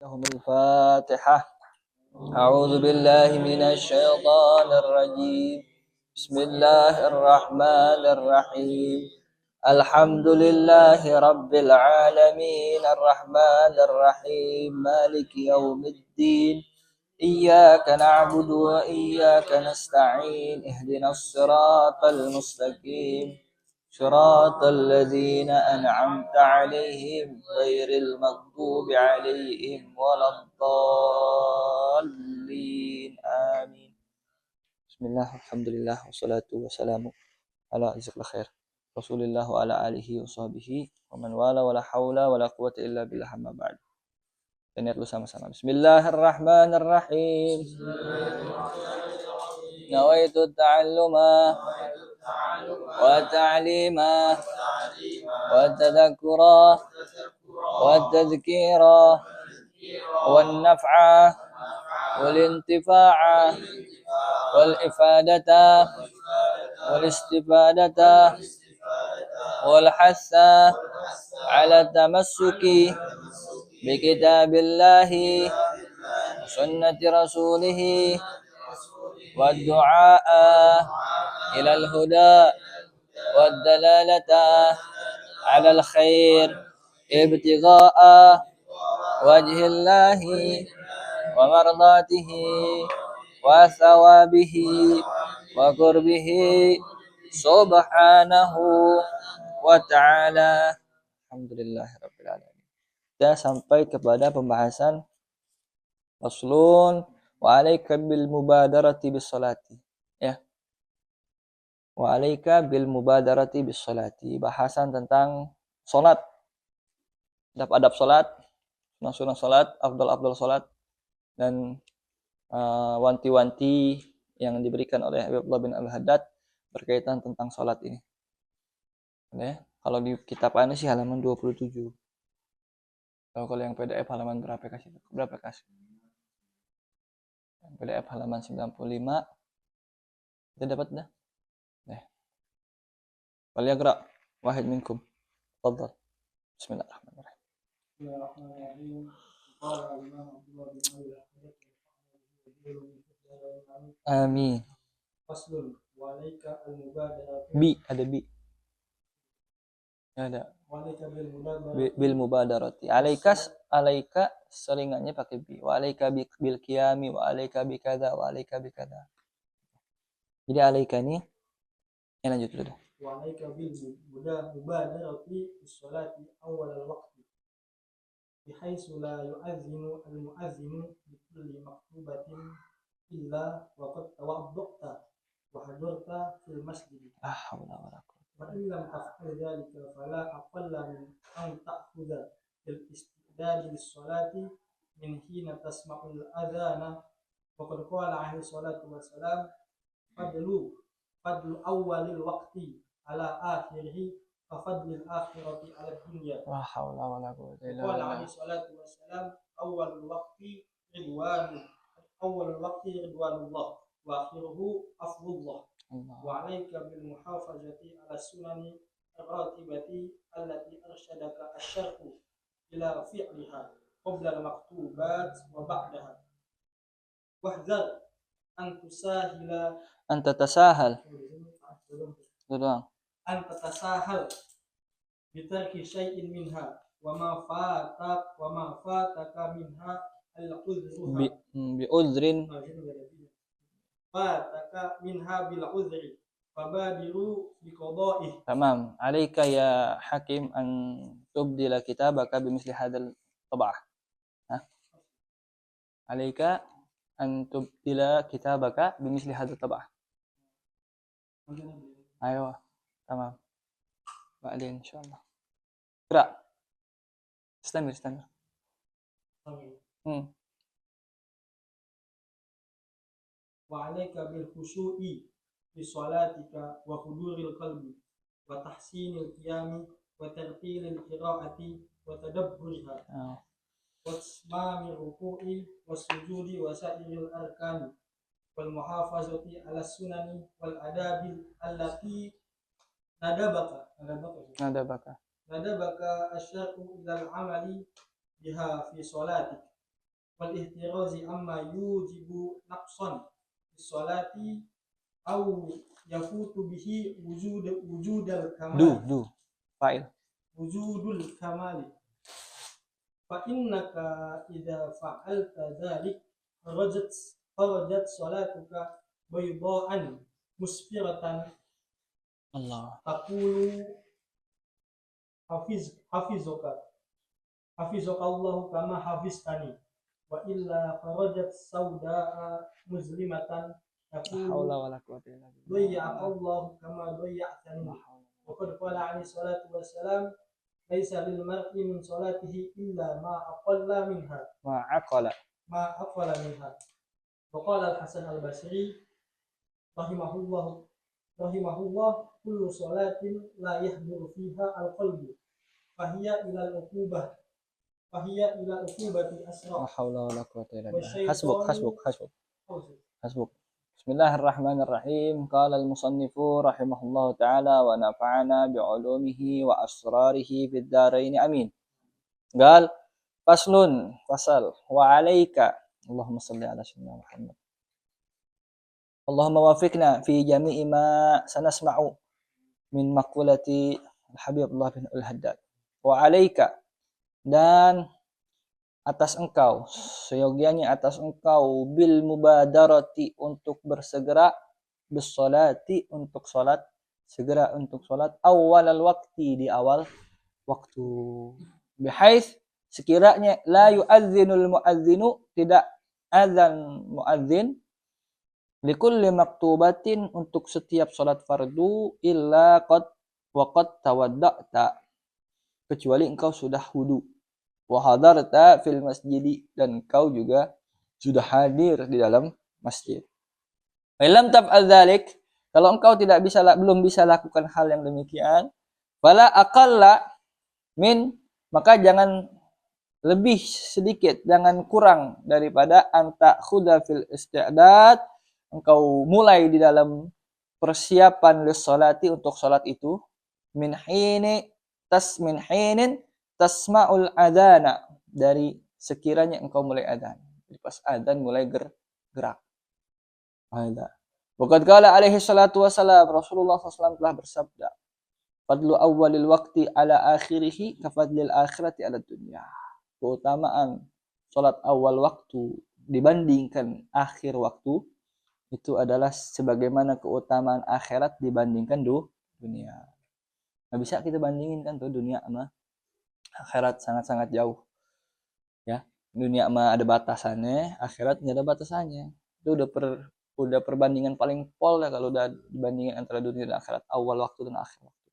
لهم الفاتحة. أعوذ بالله من الشيطان الرجيم. بسم الله الرحمن الرحيم. الحمد لله رب العالمين الرحمن الرحيم مالك يوم الدين. إياك نعبد وإياك نستعين اهدنا الصراط المستقيم صراط الذين أنعمت عليهم غير المغضوب عليهم ولا الضالين آمين. بسم الله والحمد لله والصلاة والسلام على جزاك الله خير رسول الله وعلى آله وصحبه ومن والاه ولا حول ولا قوة إلا بالله أما بعد. Dan lihat dulu sama-sama. Bismillahirrahmanirrahim. Nawaitu ta'alluma wa ta'lima wa tadhakkura wa tadhkira wa naf'a wal intifa'a wal ifadata wal istifadata wal hassa ala tamassuki بكتاب الله وسنة رسوله والدعاء إلى الهدى والدلالة على الخير ابتغاء وجه الله ومرضاته وثوابه وقربه سبحانه وتعالى. Alhamdulillah Rabbil Alamin. Kita sampai kepada pembahasan faslun wa alaika bil mubadarati bis salati, ya. Wa alaika bil mubadarati bis salati, bahasan tentang salat, adab-adab salat, sunah-sunah salat, afdal-afdal salat, dan wanti-wanti yang diberikan oleh Abdullah bin Al-Haddad berkaitan tentang salat ini. Ya, kalau di kitab ini sih halaman 27. Kalau yang PDF halaman berapa kasih? Berapa kasih? Yang PDF halaman 95. Kita dapat dah. Wal yaqra wahid minkum. Tafadhal. Bismillahirrahmanirrahim. Amin. Faslun wa alaika al-mubadaratu. Bi ada bi. Ada. Bil mubadarati. Alaika selingannya pakai bi. Wa alaika bil qiyami wa alaika bi kadza wa alaika bi kadza. Jadi alaika ini yang lanjut dulu. Wa alaika bil mubadarati bis salati awal al-waqti. Bihaitsu la yu'adhdhinu al-mu'adhdhinu bi kulli maktubatin illa wa qad tawadda'ta wa hadarta fil masjid. La haula wa la quwwata. وإن لم تفعل ذلك فلا أقل من أن تأخذ بالاستعداد للصلاة من حين تسمع الأذان. وقد قال عليه الصلاة والسلام فضل أول الوقت على آخره كفضل الآخرة على الدنيا. لا حول ولا قوة إلا بالله. قال عليه الصلاة والسلام أول الوقت رضوان الله وآخره أفضل الله. وعليك بالمحافظة على السنن الراتبة التي أرشدك الشرع إلى فعلها قبل المكتوبات وبعدها. واحذر أن تتساهل بترك شيء منها وما فاتك منها بعذر فاتك منها بالعذر فبادروا بقضائه. تمام. عليك يا حكيم أن تبدل كتابك بمثل هذا الطبعة. عليك أن تبدل كتابك بمثل هذا الطبعة. أيوة تمام. بعدين إن شاء الله. اقرأ. استمر. وعليك بالخشوع في صلاتك وحضور القلب وتحسين القيام وترتيل القراءة وتدبرها واتمام الركوع والسجود وسائر الأركان والمحافظة على السنن والآداب التي ندبك الشرع إلى العمل بها في صلاتك والاحتراز عما يوجب نقصا في الصلاة أو يفوت به وجود الكمال fa'il وجود الكمال فإنك إذا فعلت ذلك خرجت صلاتك بيضاء مسفرة Allah. تقول حفظك الله كما حفظتني وإلا خرجت سوداء مظلمة تقول ضيعك الله كما ضيعتني وقد قال عليه الصلاة والسلام ليس للمرء من صلاته إلا ما أقل منها وقال الحسن البصري رحمه الله كل صلاة لا يحضر فيها القلب فهي إلى العقوبة أسرع حسبك. Bismillahirrahmanirrahim. Qala al-musannifu rahimahullahu ta'ala wa nafa'ana bi'ulumihi wa asrarihi fid dharain amin. Qal faslun fasal wa 'alaika Allahumma shalli ala sayyidina Muhammad. Allahumma wafiqna fi jami'i ma sanasma'u min maqulati al-Habib Allah bin al-Haddad. Wa 'alaika, dan atas engkau, seyogianya atas engkau, bil mubadarati, untuk bersegera, bis salati, untuk salat, segera untuk salat, awalal waktu, di awal waktu, bihaits, sekiranya la yu'adzinul mu'adzinu, tidak azan mu'adzin, likulli maktubatin, untuk setiap salat fardu, illa qad waqad tawadda'ta, kecuali engkau sudah wudu, wa hadarta fil masjid, dan kau juga sudah hadir di dalam masjid. Falam taf'al dzalik, kalau engkau belum bisa lakukan hal yang demikian, fala aqalla min, maka jangan lebih sedikit, jangan kurang daripada anta khuda fil isti'dad, engkau mulai di dalam persiapan lis salati, untuk salat itu, min hinin tasma'ul adana, dari sekiranya engkau mulai adzan. Jadi pas adzan mulai gerak. Ada. Waqad qala alaihi salatu wassalam, Rasulullah SAW telah bersabda, fadlu awwalil waqti ala akhirih kafadlil akhirati ala dunya. Keutamaan salat awal waktu dibandingkan akhir waktu itu adalah sebagaimana keutamaan akhirat dibandingkan dunia. Nggak bisa kita bandingin kan tuh, dunia sama akhirat sangat-sangat jauh. Ya, dunia mah ada batasannya, akhirat nggak ada batasannya. Itu udah perbandingan paling pol ya kalau udah dibandingin antara dunia dan akhirat, awal waktu dan akhir waktu.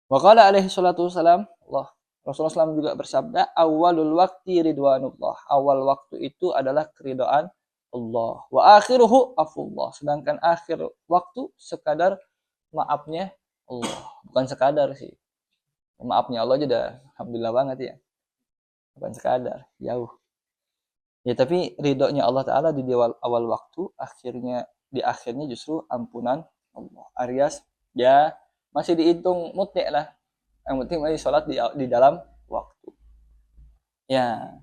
Wa qala alaihi salatu wassalam, Rasulullah SAW juga bersabda, awalul waqti ridwanullah, awal waktu itu adalah keridhaan Allah, wa akhiruhu afullah, sedangkan akhir waktu sekadar maafnya Allah. Bukan sekadar sih, maafnya Allah aja dah alhamdulillah banget ya, bukan sekadar, jauh ya, tapi ridhonya Allah Ta'ala di awal waktu, di akhirnya justru ampunan Allah, alias ya masih dihitung mutlak lah, yang penting masih sholat di dalam waktu ya.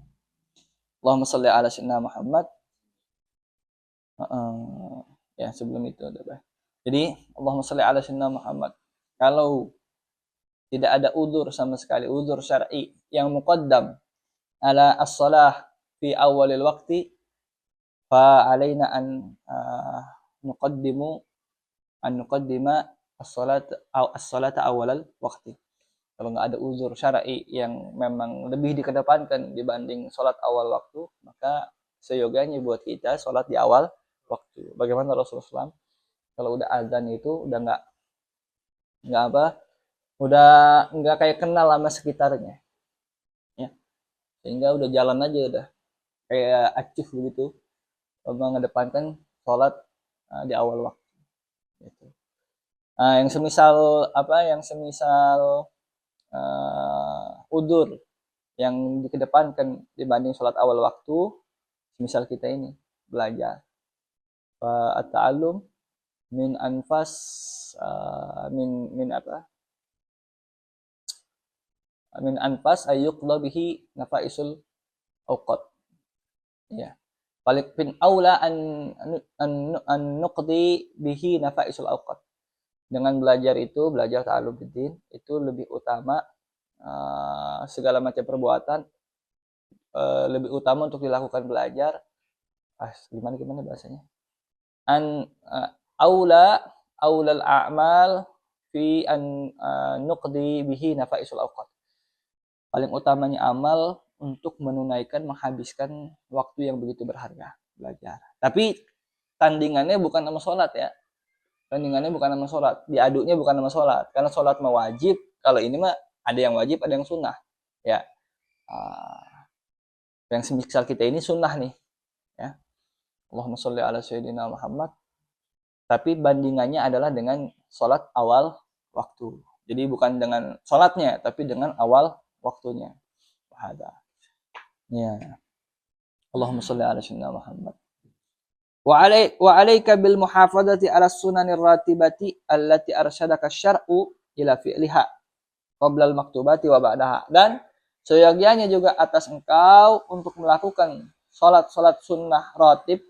Allahumma shalli ala sayyidina Muhammad. Ya sebelum itu ada bah. Jadi Allahumma shalli ala sayyidina Muhammad, kalau tidak ada udzur sama sekali, udzur syar'i yang muqaddam ala as-shalah fi awalil waqti, fa alaina an nuqaddima as-salata awalal waqti. Kalau nggak ada uzur syar'i yang memang lebih dikedepankan dibanding sholat awal waktu, maka seyoganya buat kita sholat di awal waktu. Bagaimana Rasulullah SAW kalau udah azan itu udah nggak kayak kenal sama sekitarnya, ya, sehingga udah jalan aja, udah kayak acuh begitu, mengedepankan sholat di awal waktu. Gitu. Yang semisal udur yang dikedepankan dibanding sholat awal waktu, misal kita ini belajar at-ta'allum min anfas min anfas ayyuqla bihi nafaisul awqat, Ya. Paling pin aula an nuqdi bihi nafaisul awqat. Dengan belajar ta'allumiddin itu lebih utama segala macam perbuatan lebih utama untuk dilakukan belajar. Gimana bahasanya? Aula al a'mal fi an nuqdi bihi nafaisul awqat. Paling utamanya amal untuk menunaikan, menghabiskan waktu yang begitu berharga, belajar. Tapi tandingannya bukan sama sholat ya. Tandingannya bukan sama sholat. Diaduknya bukan sama sholat. Karena sholat mah wajib. Kalau ini mah ada yang wajib, ada yang sunnah. Ya. Yang semisal kita ini sunnah nih. Ya. Allahumma sholli ala sayyidina Muhammad. Tapi bandingannya adalah dengan sholat awal waktu. Jadi bukan dengan sholatnya, tapi dengan awal waktunya. Wahada. Ya. Allahumma sholli ala sayyidina Muhammad. Wa alayka bil muhafadzati ala sunanir ratibati allati arsyadaka syar'u ila fi'liha qabla al maktubati wa ba'daha. Dan seyogianya juga atas engkau untuk melakukan salat sunnah rawatib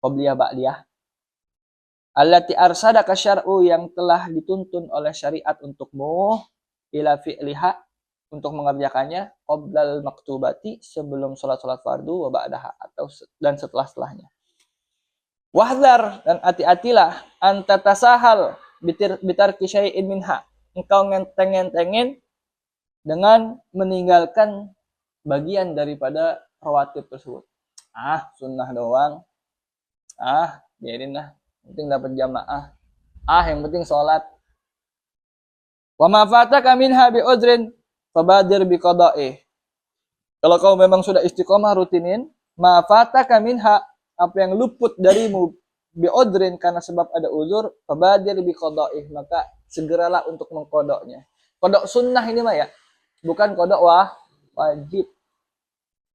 qabliyah ba'diyah allati arsyadaka syar'u yang telah dituntun oleh syariat untukmu ila fi'liha untuk mengerjakannya qoblal maktubati sebelum salat fardu wa ba'daha dan setelahnya. Wahdar dan hati-hatilah anta tasahal bitarki syai'in minha. Engkau ngenteng-ngentengin dengan meninggalkan bagian daripada rawatib tersebut. Sunnah doang. Biarin lah. Penting dapat jamaah. Yang penting salat. Wa ma fataka minha bi udrin fabadir biqada'i. Kalau kau memang sudah istiqomah rutinin, ma fataka minha, apa yang luput darimu bi'udrin karena sebab ada uzur, fabadir biqada'i, maka segeralah untuk mengkodoknya. Kodok sunnah ini mah ya, bukan kodok wajib.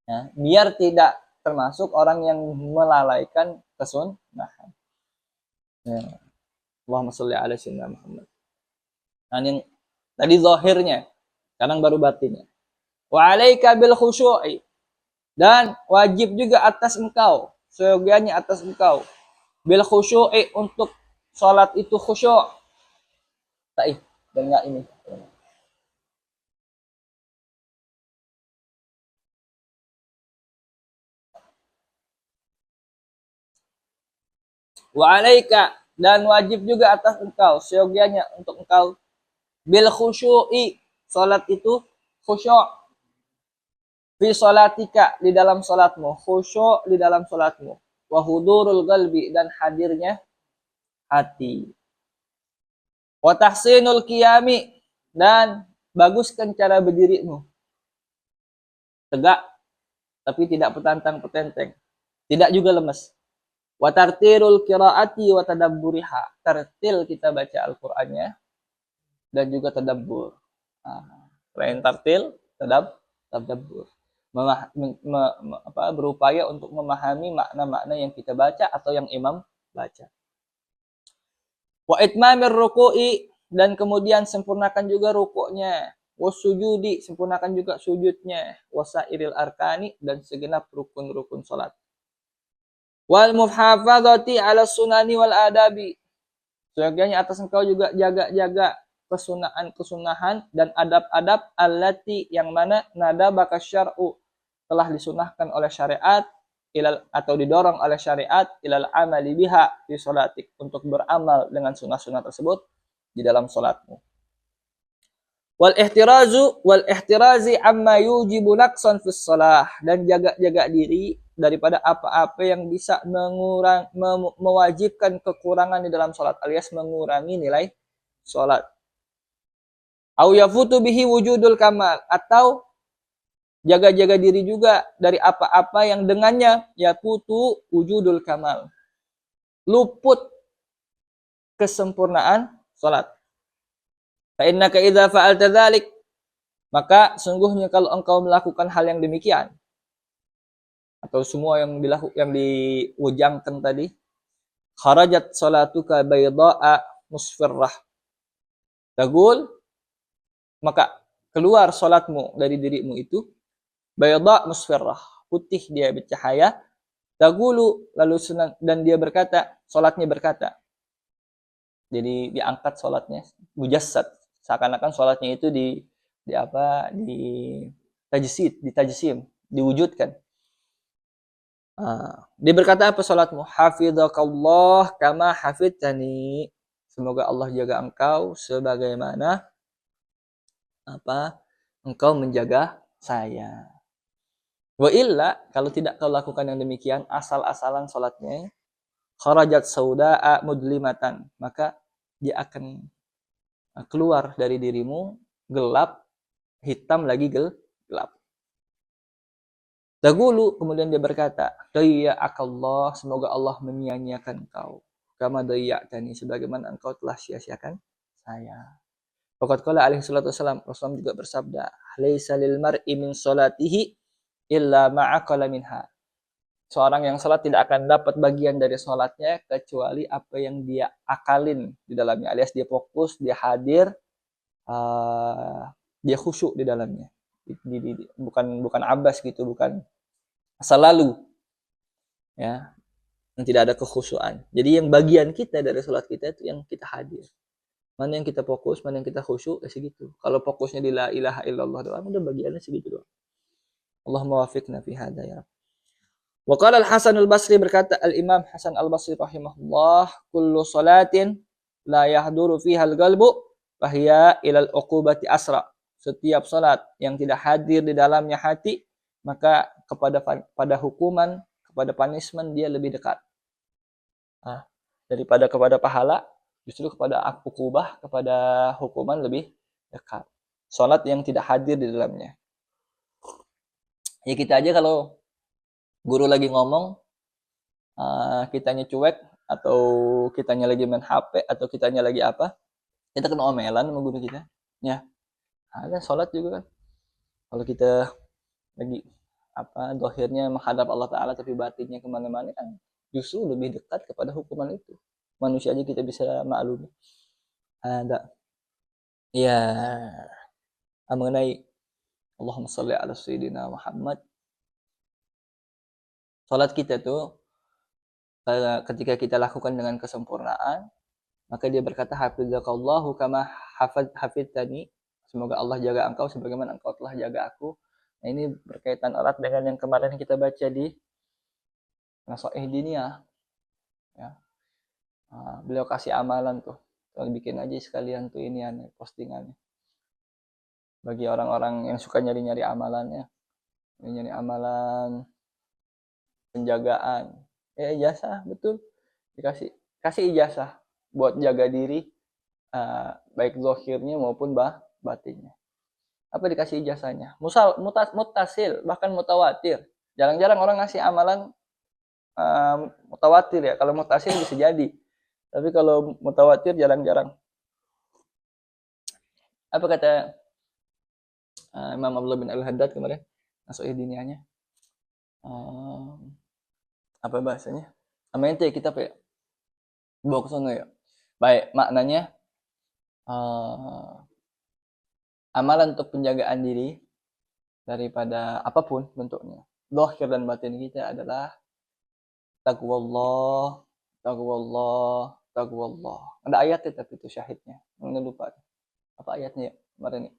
Ya, biar tidak termasuk orang yang melalaikan kesunnahan. Ya. Allahumma sholli ala sayyidina Muhammad. Nah, yang tadi zahirnya, sekarang baru batinnya. Wa alaika bil khusyu'i, dan wajib juga atas engkau, seyogianya atas engkau, bil khusyu'i, untuk salat itu khusyuk. Taib, dan enggak ini. Wa alaika, dan wajib juga atas engkau, seyogianya untuk engkau, bil khusyu'i, salat itu khusyuk. Fi salatika, di dalam salatmu, khusyuk di dalam salatmu. Wa hudurul qalbi, dan hadirnya hati. Wa tahsinul qiyami, dan baguskan cara berdirimu. Tegak, tapi tidak petantang-petenteng. Tidak juga lemes. Wa tartilul qiraati wa tadabburiha. Tartil kita baca Al-Qur'annya dan juga tadabbur. Selain tartil, tadabbur. Berupaya untuk memahami makna-makna yang kita baca atau yang imam baca. Wa itmamir ruku'i, dan kemudian sempurnakan juga rukuknya. Wasujudi, sempurnakan juga sujudnya. Wasairil arkani, dan segenap rukun-rukun salat. Wal muhafadzati ala sunani wal adabi, seyogianya atas engkau juga jaga-jaga kesunahan dan adab-adab allati, yang mana nadabaka syar'u, telah disunahkan oleh syariat, atau didorong oleh syariat, ilal amali biha fi sholatik, untuk beramal dengan sunnah-sunnah tersebut di dalam salatmu. Wal ihtirazi amma yujibu naqsan fi shalah, dan jaga-jaga diri daripada apa-apa yang bisa mewajibkan kekurangan di dalam salat, alias mengurangi nilai salat. Au yafutu bihi wujudul kamal, atau jaga-jaga diri juga dari apa-apa yang dengannya yafutu wujudul kamal, luput kesempurnaan salat. Fa innaka idza fa'alta dzalik, maka sungguhnya kalau engkau melakukan hal yang demikian, atau semua yang diujangkan tadi, kharajat salatuka bayda'a musfirrah, taqul, maka keluar salatmu dari dirimu itu bayda musfirrah, putih, dia bercahaya. Taqulu, lalu dan dia berkata, salatnya berkata. Jadi diangkat salatnya, mujassad. Seakan-akan salatnya itu di tajsim, diwujudkan. Dia berkata apa salatmu? Hafizakallah kama hafidtani. Semoga Allah jaga engkau sebagaimana engkau menjaga saya. Wa illa, kalau tidak kau lakukan yang demikian, asal-asalan salatnya, kharajat sauda'a mudlimatan, maka dia akan keluar dari dirimu gelap, hitam lagi gelap. Dagulu, kemudian dia berkata, dayya'akallah, semoga Allah menyia-nyiakan engkau. Kama dayya'tani, sebagaimana engkau telah sia-siakan saya. Faqad qala alaihi salatu wasallam, Rasulullah juga bersabda, laisa lil mar'i min salatihi illa ma'aqala minha. Seorang yang salat tidak akan dapat bagian dari salatnya kecuali apa yang dia akalin di dalamnya, alias dia fokus, dia hadir, dia khusyuk di dalamnya. Bukan abas gitu, bukan selalu ya, yang tidak ada kekhusyuan. Jadi yang bagian kita dari salat kita itu yang kita hadir. Mana yang kita fokus, mana yang kita khusyuk, ya segitu. Kalau fokusnya di la ilaha illallah doang, udah bagiannya segitu doang. Allahumma wafiqna fi hadza ya. Wa qala Al-Hasan Al-Basri, berkata Al-Imam Hasan Al-Basri rahimahullah, kullu salatin la yahduru fiha al-qalbu fahiya ila al-uqubati asra. Setiap salat yang tidak hadir di dalamnya hati, maka pada hukuman, kepada punishment dia lebih dekat. Daripada kepada pahala, justru kepada uqubah, kepada hukuman lebih dekat. Salat yang tidak hadir di dalamnya. Ya kita aja kalau guru lagi ngomong, kitanya cuek, atau kitanya lagi main HP, atau kitanya lagi apa, kita kena omelan sama guru kita. Ya, ada sholat juga kan. Kalau kita lagi dohirnya menghadap Allah Ta'ala tapi batinnya kemana-mana kan, justru lebih dekat kepada hukuman itu. Manusia aja kita bisa maklumi. Ada. Ya, mengenai Allahumma sholli ala sayyidina Muhammad. Salat kita tuh ketika kita lakukan dengan kesempurnaan, maka dia berkata, hafizakallahu kama hafidtani, semoga Allah jaga engkau sebagaimana engkau telah jaga aku. Nah, ini berkaitan erat dengan yang kemarin kita baca di Nasha'ih Diniyah ya. Beliau kasih amalan tuh, bikin aja sekalian tuh ini postingannya bagi orang-orang yang suka nyari-nyari amalannya, nyari amalan penjagaan, ijazah, betul, kasih ijazah buat jaga diri, baik zahirnya maupun batinnya. Apa dikasih ijazahnya? Muttasil, bahkan mutawatir. Jarang-jarang orang ngasih amalan mutawatir ya. Kalau muttasil bisa jadi, tapi kalau mutawatir jarang-jarang. Apa kata Imam Abdullah bin Al-Haddad kemarin, Nasha'ih Diniyahnya? Apa bahasanya? Amente kita ya bawa ke sana ya. Baik, maknanya amalan untuk penjagaan diri daripada apapun bentuknya, zahir dan batin kita adalah taqwallah, taqwallah, taqwallah. Ada ayatnya tapi itu syahidnya. Nggak lupa. Apa ayatnya ya kemarin nih?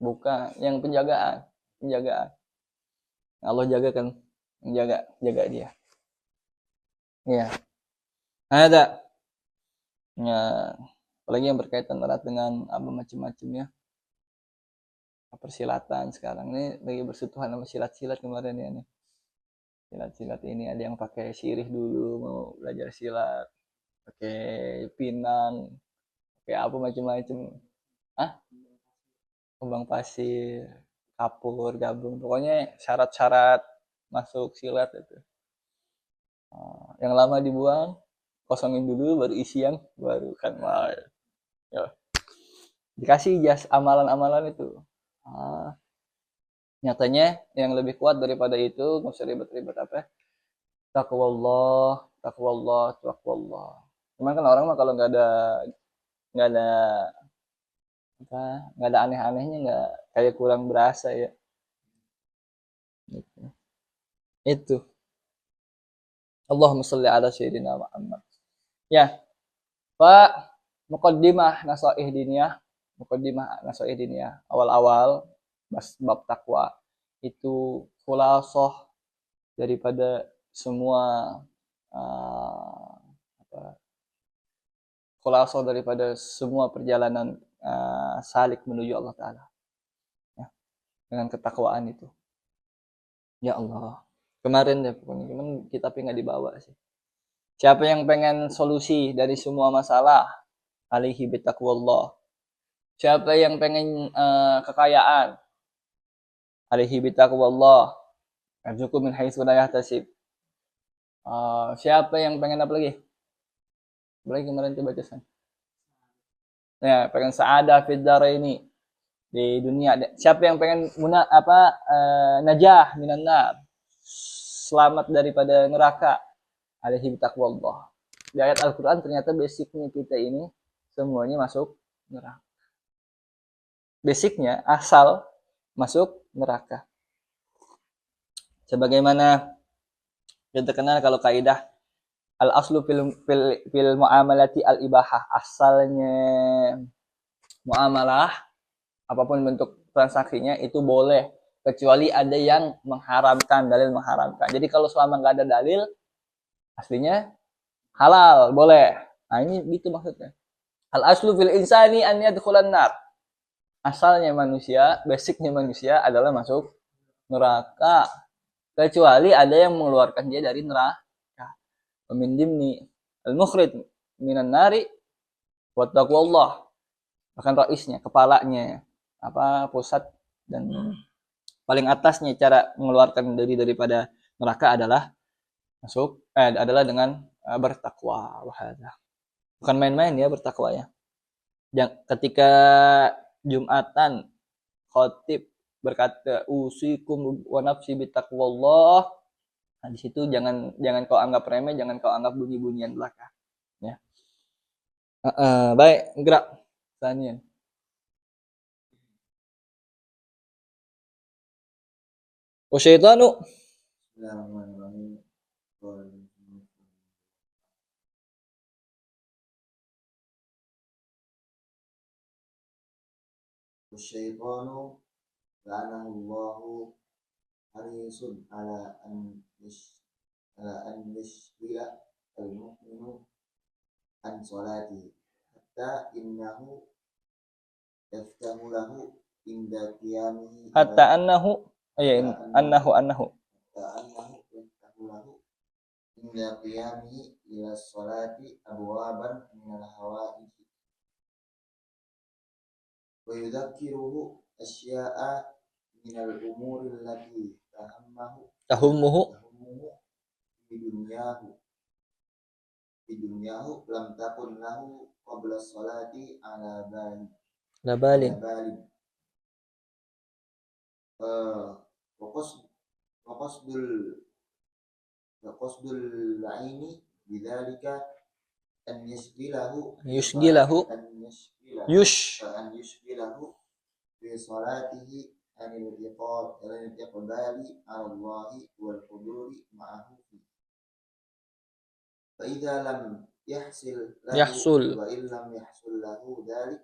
Bukan, yang penjagaan. Allah jaga kan, jaga dia. Iya. Ada. Ya, apalagi yang berkaitan erat dengan apa macam-macamnya. Persilatan sekarang ini lagi bersentuhan sama silat-silat kemarin ya nih. Silat-silat ini ada yang pakai sirih dulu mau belajar silat, pakai pinang, pakai apa macam-macam. Kembang pasir, kapur, gabung, pokoknya syarat-syarat masuk silat itu. Yang lama dibuang, kosongin dulu, baru isi yang baru kan. Ya. Dikasih amalan-amalan itu. Nyatanya yang lebih kuat daripada itu, nggak usah ribet-ribet apa. Taqwallah. Cuman kan orang mah kalau nggak ada nggak ada aneh-anehnya, nggak kayak kurang berasa ya. Itu. Allahumma sholli ala sayyidina Muhammad. Ya, Pak, muqaddimah nasaih diniyah, awal-awal bab takwa itu khulasah daripada semua khulasah daripada semua perjalanan salik menuju Allah Ta'ala ya, dengan ketakwaan itu. Ya Allah, kemarin deh pokoknya, cuman kitabnya nggak dibawa sih. Siapa yang pengen solusi dari semua masalah, alaihi bitaqwallah. Siapa yang pengen kekayaan, alaihi bitaqwallah. Arzuku min haitsu la yahtasib. Siapa yang pengen apa lagi? Boleh kemarin coba bacakan. Ya, pengen sa'adah fid ini di dunia. Siapa yang pengen najah minan nar, selamat daripada neraka, alaihi bitaqwallah. Di ayat Al-Qur'an ternyata basicnya kita ini semuanya masuk neraka. Basicnya asal masuk neraka. Sebagaimana kita kenal kalau kaidah al-aslu fil muamalati al-ibahah, asalnya muamalah apapun bentuk transaksinya itu boleh kecuali ada yang mengharamkan, dalil mengharamkan. Jadi kalau selama nggak ada dalil aslinya halal, boleh. Nah, ini gitu maksudnya. Al-aslu fil insani an yadkhulan nar. Asalnya manusia, basicnya manusia adalah masuk neraka. Kecuali ada yang mengeluarkan dia dari neraka. Min dimni al-mukhrij minan nari wa taqwallah. Bahkan raisnya, kepalanya, pusat dan paling atasnya cara mengeluarkan diri daripada neraka adalah adalah dengan bertakwa. Bukan main-main ya bertakwa ya. Ketika Jumatan khatib berkata usikum wa nafsi bitaqwallah. Nah, di situ jangan kau anggap remeh, jangan kau anggap bunyi-bunyian belaka. Ya. Baik, gerak. Tanya. Wasyaitanu. Bismillahirrahmanirrahim. Wasyaitanu la'anahullahu harisun ala an yashghila al-mu'minu an salati hatta innahu yaftahu lahu inda qiyamihi hatta annahu yaftahu lahu inda qiyamihi ila salati abwaban min al-hawaij wa yudhakkiruhu asya'a min al-umuri allati tahummuhu bidunyahu lam takun lahu qabla salati ala balin wa qasdul aini bidzalika an yashghilahu fi salatihi anil iqbali ala Allahi wal huduri ma'ahu fa idza lam yahsul lahu dhalik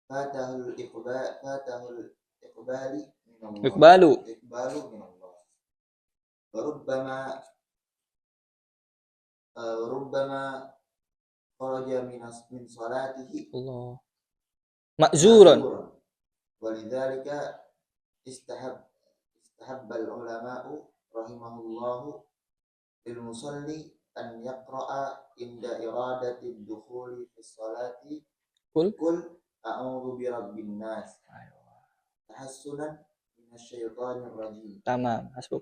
fatahul iqbali min Allah min Allah rubbama kharaja min salatihi Allah ma'zuran walidzalika istahabba al-ulama'u rahimahullahu lil musalli an yaqra'a inda iradati ad-dukhuli fi salati kul a'udzu birabbin nas tahassunan minasyaitonir rajim. Tamam, hasbuk.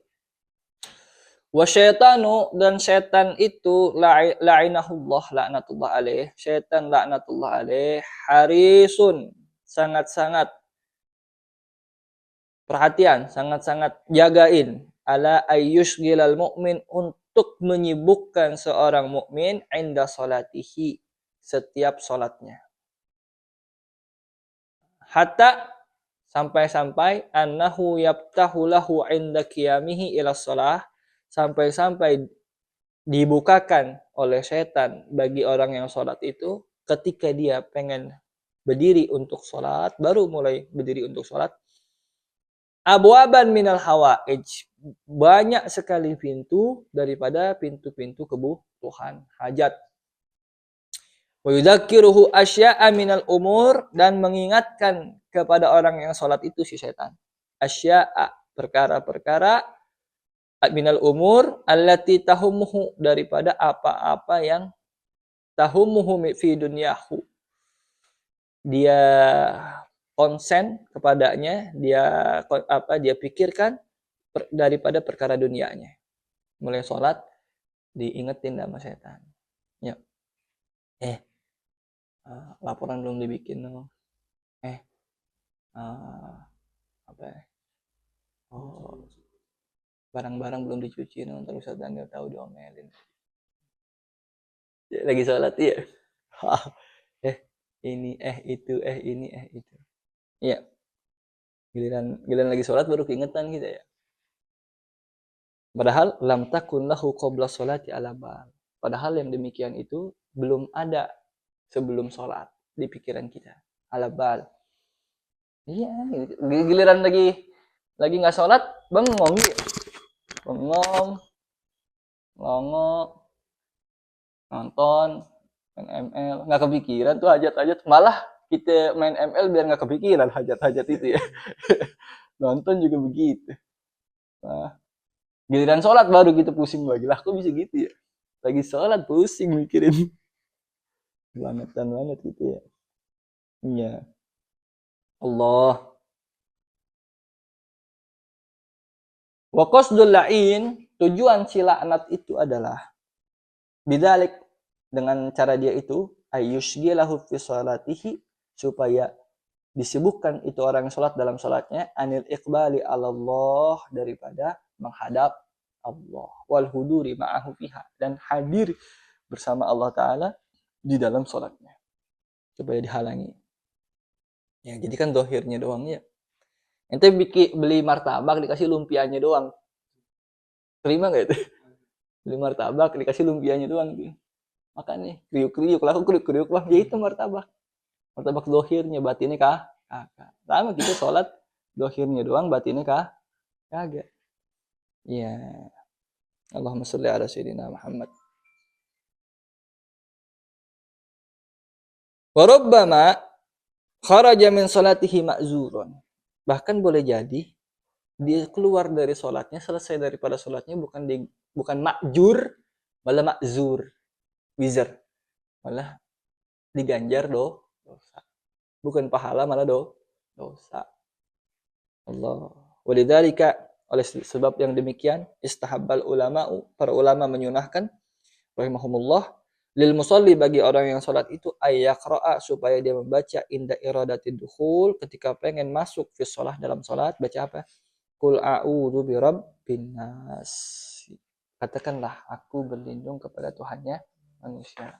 Wasyaitanu, dan setan itu la'inahullah laknatullah alaih, setan laknatullah alaih harisun, sangat-sangat perhatian, sangat-sangat jagain ala ayyushghilal mu'min, untuk menyibukkan seorang mukmin inda salatihi, setiap salatnya. Hatta sampai-sampai annahu yaftahu lahu 'inda qiyamihi ila shalah, sampai-sampai dibukakan oleh setan bagi orang yang sholat itu ketika dia pengen berdiri untuk sholat, baru mulai berdiri untuk sholat. Abwaban minal hawaij, banyak sekali pintu daripada pintu-pintu kebutuhan hajat. Wa yudzakiruhu asya'a minal umur, dan mengingatkan kepada orang yang sholat itu si setan. Asya'a, perkara-perkara, minal umur allati tahumuhu, daripada apa-apa yang tahumuhu fi dunyahu, dia konsen kepadanya, dia pikirkan daripada perkara dunianya. Mulai sholat diingetin sama setan. Ya. Laporan belum dibikin no. Apa ya? Oh, barang-barang belum dicuci no, terus setan dia tahu diomelin. Lagi sholat ya. Ini itu ini itu. Iya. Giliran lagi sholat baru keingetan kita ya. Padahal lam takun lahu qabla sholati ala bal. Padahal yang demikian itu belum ada sebelum sholat di pikiran kita. Ala bal. Iya, giliran lagi nggak sholat, bengong ya. Bengong, ngongok, nonton, main ML, nggak kepikiran tuh hajat-hajat. Malah kita main ML biar nggak kepikiran hajat-hajat itu ya. Nonton juga begitu. Nah, giliran sholat baru kita pusing lagi. Lah kok bisa gitu ya? Lagi sholat pusing mikirin. Bangetan banget gitu ya. Iya. Allah. Wa qasdul la'in, tujuan si laknat itu adalah bidzalik, dengan cara dia itu ayyushghilahu fi sholatihi, supaya disibukkan itu orang yang sholat dalam sholatnya, anil iqbali Allah, daripada menghadap Allah, wal huduri ma'ahu fiha, dan hadir bersama Allah Ta'ala di dalam sholatnya, supaya dihalangi. Ya, jadi kan dohirnya doang ya. Ente beli martabak dikasih lumpianya doang, terima nggak itu? Beli martabak dikasih lumpianya doang, makan nih kriuk-kriuk, lah kriuk-kriuk bang, ya itu martabak dohirnya, batinnya kah? Kagak. Sama kita sholat dohirnya doang, batinnya kah? Kagak. Iya. Allahumma sholli ala sayyidina Muhammad. Wa rubbama kharaja min sholatihi ma'zurun. Bahkan boleh jadi dia keluar dari sholatnya, selesai daripada sholatnya bukan makjur, malah makzur, wizard, malah diganjar dosa. Bukan pahala, malah dosa. Allah. Walidzalika, oleh sebab yang demikian, istahabbal ulama'u, para ulama menyunahkan rahimahumullah, lil musalli, bagi orang yang salat itu, ayyaqra'a, supaya dia membaca inda iradati dukhul, ketika pengen masuk fi shalah, dalam salat, baca apa? Qul a'udzu birabbin nas. Katakanlah, aku berlindung kepada Tuhannya manusia.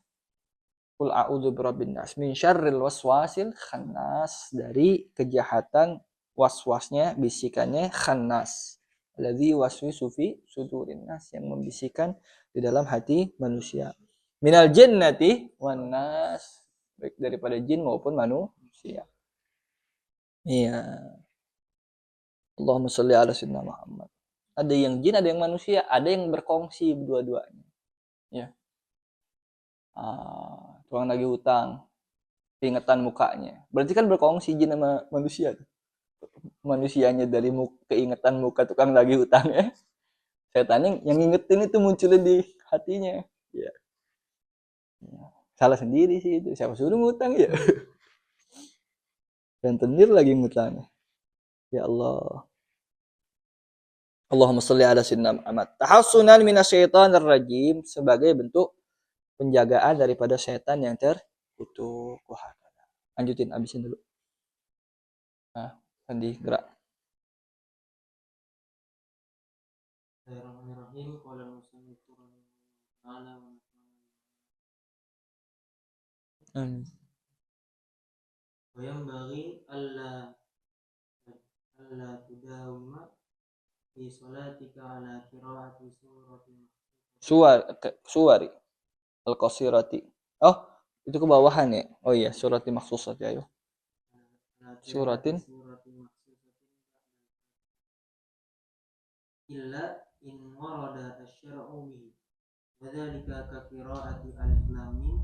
Qul a'udzu birabbin nas min syarril waswasil khannas, dari kejahatan waswasnya, bisikannya, khannas, alladzi waswisu fi sudurin nas, yang membisikkan di dalam hati manusia, minal jinnati wan nas, baik daripada jin maupun manusia. Iya. Allahumma sholli ala sayyidina Muhammad. Ada yang jin, ada yang manusia, ada yang berkongsi dua-duanya. Ya. Tukang lagi hutang, keingetan mukanya. Berarti kan berkongsi jin sama manusia. Manusianya dari keingetan muka tukang lagi hutang ya. Setan yang ngingetin itu munculin di hatinya. Ya. Salah sendiri sih itu. Siapa suruh ngutang ya? Dan tenir lagi ngutangnya. Ya Allah. Allahumma sholli ala sayyidina Muhammad. Tahassunan minasyaitonir rajim, sebagai bentuk penjagaan daripada setan yang terkutuk. Lanjutin, abisin dulu. Nah, Sandi gerak. Bismillahirrahmanirrahim. Wa yanbaghi alla في صلاتك على قراءة suwari al-qasirati. Oh, itu ke bawahan ya. Oh iya, surati makhsusati, ayo. Suratin illa in warada asy-syar'u bihi wa dzalika ka qiraati alif lam mim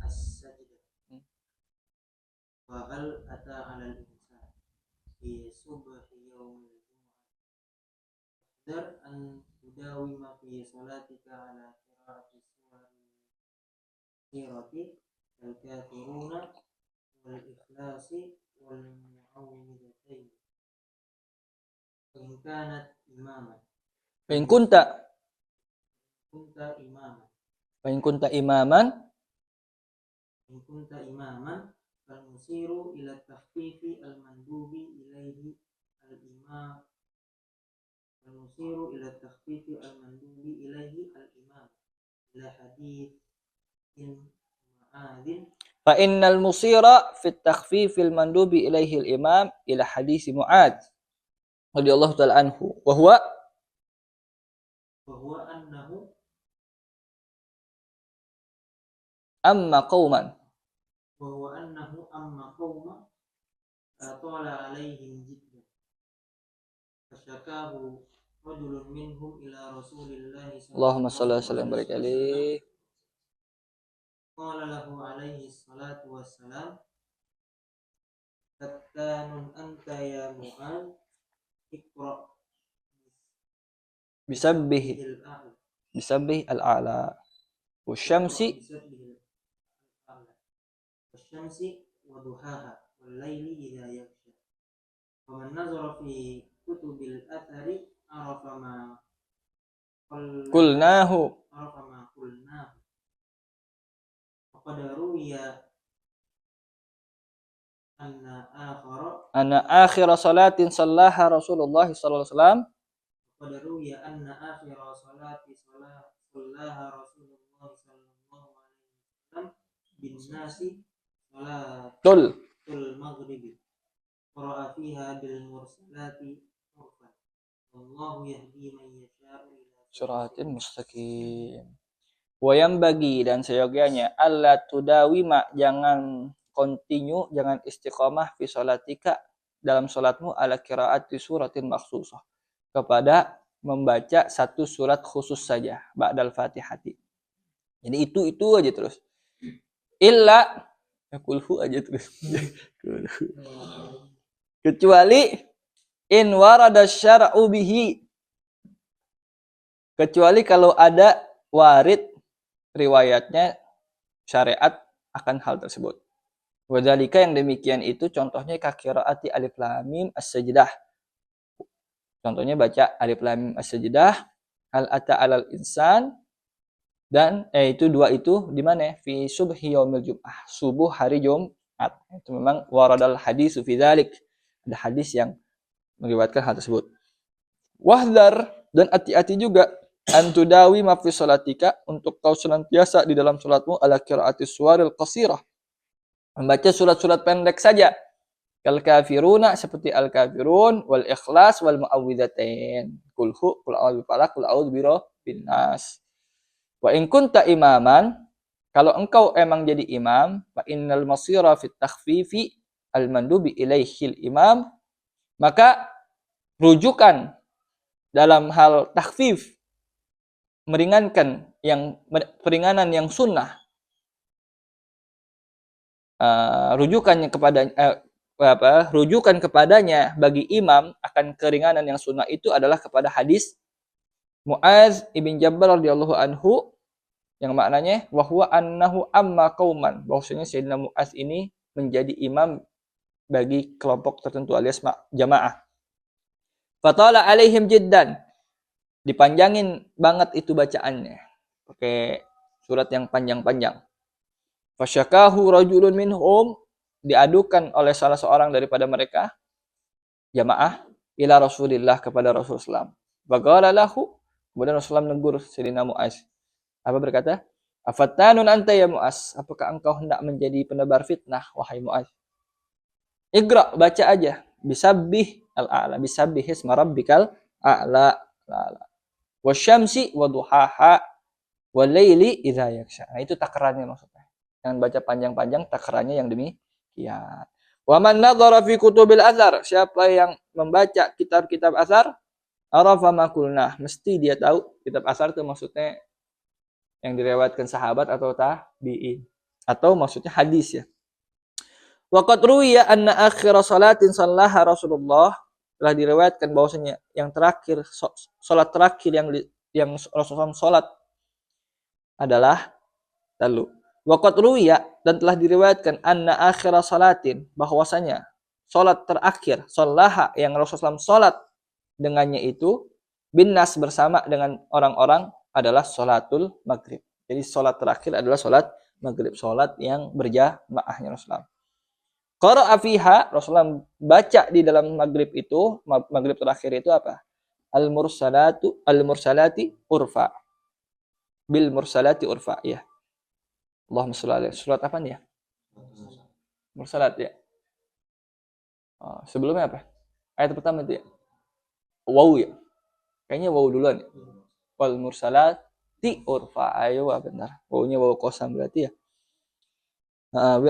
as-sajdah wa hal ata 'ala al-insan fi subhi yaumil jumu'ah dar an tudawima fi salatika 'ala qiraati suwari qiraati al-kafiruna wal ikhlasi wal mu'awwidatayn in kanat imaman fa in kunta imaman fa in kunta imaman in kunta imaman fal musiru ila takhfifi al mandubi ilaihi al imam fal musiru ila takhfifi al mandubi ilaihi al imam ila hadith in ma'adin fa innal musira fi takhfifil mandubi ilaihi al imam ila hadis Mu'adz radhiyallahu ta'ala anhu wa huwa annahu amma qauman amma qauma tala alaihim jiddan fasyakahu rajulun minhum ila rasulillahi Allahumma shalli wa sallim barik alaihi qala lahu alaihi salatu wassalam tattanun anta ya Mu'adz iqra bisabbih al-a'la wasyamsi wa duhaha wal laili idha yaghsha wa man nazara fi kutubil athari arafa ma qulnahu faqad ruwiya anna akhira salatin sallaha Rasulullah sallallahu alaihi wasallam qad ruwiya anna akhira salati sallaha Rasulullah sallallahu alaihi wasallam bin nasi salatul maghribi qara'a fiha bil mursalati urfan wallahu yahdi man yasha'u ila siratin mustaqim. Wa yanbaghi, dan seyogianya alla tudawima, jangan continue, jangan istiqomah fi sholatika, dalam sholatmu ala qiraati suratin makhsusah, kepada membaca satu surat khusus saja ba'dal Fatihati. Jadi itu aja terus. Illa kulhu aja terus. Kecuali in warada syar'u bihi, kecuali kalau ada warid riwayatnya syariat akan hal tersebut. Wadzalika, yang demikian itu contohnya ka qiraati alif lam mim as-sajdah. Contohnya baca alif lam mim as-sajdah, hal ata 'alal insan, dan itu dua itu di mana? Fi subhi yaumil jum'ah, subuh hari Jumat. Itu memang waradal hadisu fi dzalik. Ada hadis yang meriwayatkan hal tersebut. Wahdar, dan hati-hati juga antudawi ma fi sholatika, untuk kau senantiasa di dalam salatmu ala qiraati suwaril qasirah, membaca surat-surat pendek saja. Kal kafiruna, seperti al kafirun, wal ikhlas, wal muawwidzatain, qul a'udzu falaq, qul a'udzu birabbin nas. Wa in kunta imaman, kalau engkau emang jadi imam, fa innal masira fit takhfifi al mandubi ilaihil imam, maka rujukan dalam hal takhfif, meringankan peringanan yang sunnah, rujukan kepadanya bagi imam akan keringanan yang sunnah itu adalah kepada hadis Mu'adz ibn Jabal radhiyallahu anhu, yang maknanya wa huwa annahu amma qauman, bahwasanya Sayyidina Mu'adz ini menjadi imam bagi kelompok tertentu alias jamaah. Fatala alaihim jiddan, dipanjangin banget itu bacaannya, pakai surat yang panjang-panjang. Fasyakahu rajulun minhum, diadukan oleh salah seorang daripada mereka jamaah ila Rasulillah, kepada Rasulullah. Faqala lahu, kemudian Rasulullah menegur Sayyidina Mu'adz. Apa berkata? Afattanun anta ya Mu'adz, apakah engkau hendak menjadi penebar fitnah wahai Mu'adz? Iqra, baca aja, bisabbih al-a'la, bisabbih isma rabbikal a'la la. Wasyamsi wa duhaha wal laili idza yaksha. Nah, itu takarannya maksudnya. Jangan baca panjang-panjang, takarannya yang demikian. Wa man nadhara fi kutubil athar, siapa yang membaca kitab-kitab athar, arafa ma qulna, mesti dia tahu kitab athar itu maksudnya yang direwatkan sahabat atau tabi'in, atau maksudnya hadis ya. Wa qad ruwiya anna akhir salatin sallaha Rasulullah, telah diriwayatkan bahwasanya yang terakhir salat terakhir yang Rasulullah salat adalah lalu waqat ruwiya, dan telah diriwayatkan anna akhir salatin, bahwasanya salat terakhir sallaha yang Rasulullah salat dengannya itu bin nas, bersama dengan orang-orang, adalah salatul maghrib. Jadi salat terakhir adalah salat maghrib, salat yang berjamaahnya Rasulullah. Qara'a fiha, Rasulullah baca di dalam maghrib itu, maghrib terakhir itu apa? Al-mursalati urfa. Bil mursalati urfa, ya. Allahumma shalli alaihi. Surat apa nih ya? Mursalat ya. Sebelumnya apa? Ayat pertama itu ya. Waw ya. Kayaknya waw duluan ya. Wal mursalati urfa. Ayo benar. Wawnya waw qasam berarti ya.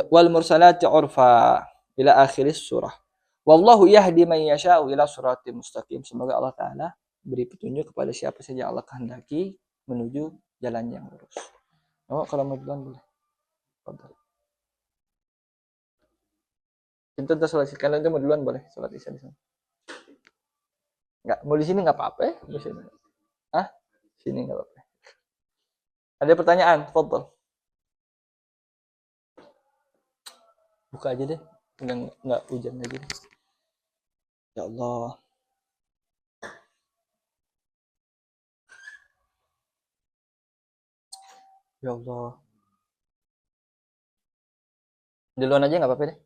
Wal mursalati urfa ila akhiris surah. Wallahu yahdi man yasha'u ila siratim mustaqim. Semoga Allah Ta'ala beri petunjuk kepada siapa saja Allah kehendaki menuju jalan yang lurus. Oh, kalau mau duluan boleh. Kita udah selesai. Kalian mau duluan boleh sholat isya di sana. Enggak, mau di sini enggak apa-apa ya? Di sini. Sini enggak apa-apa. Ada pertanyaan? Fadhal. Buka aja deh. Enggak hujan lagi. Ya Allah. Ya Allah. Duluan aja enggak apa-apa deh.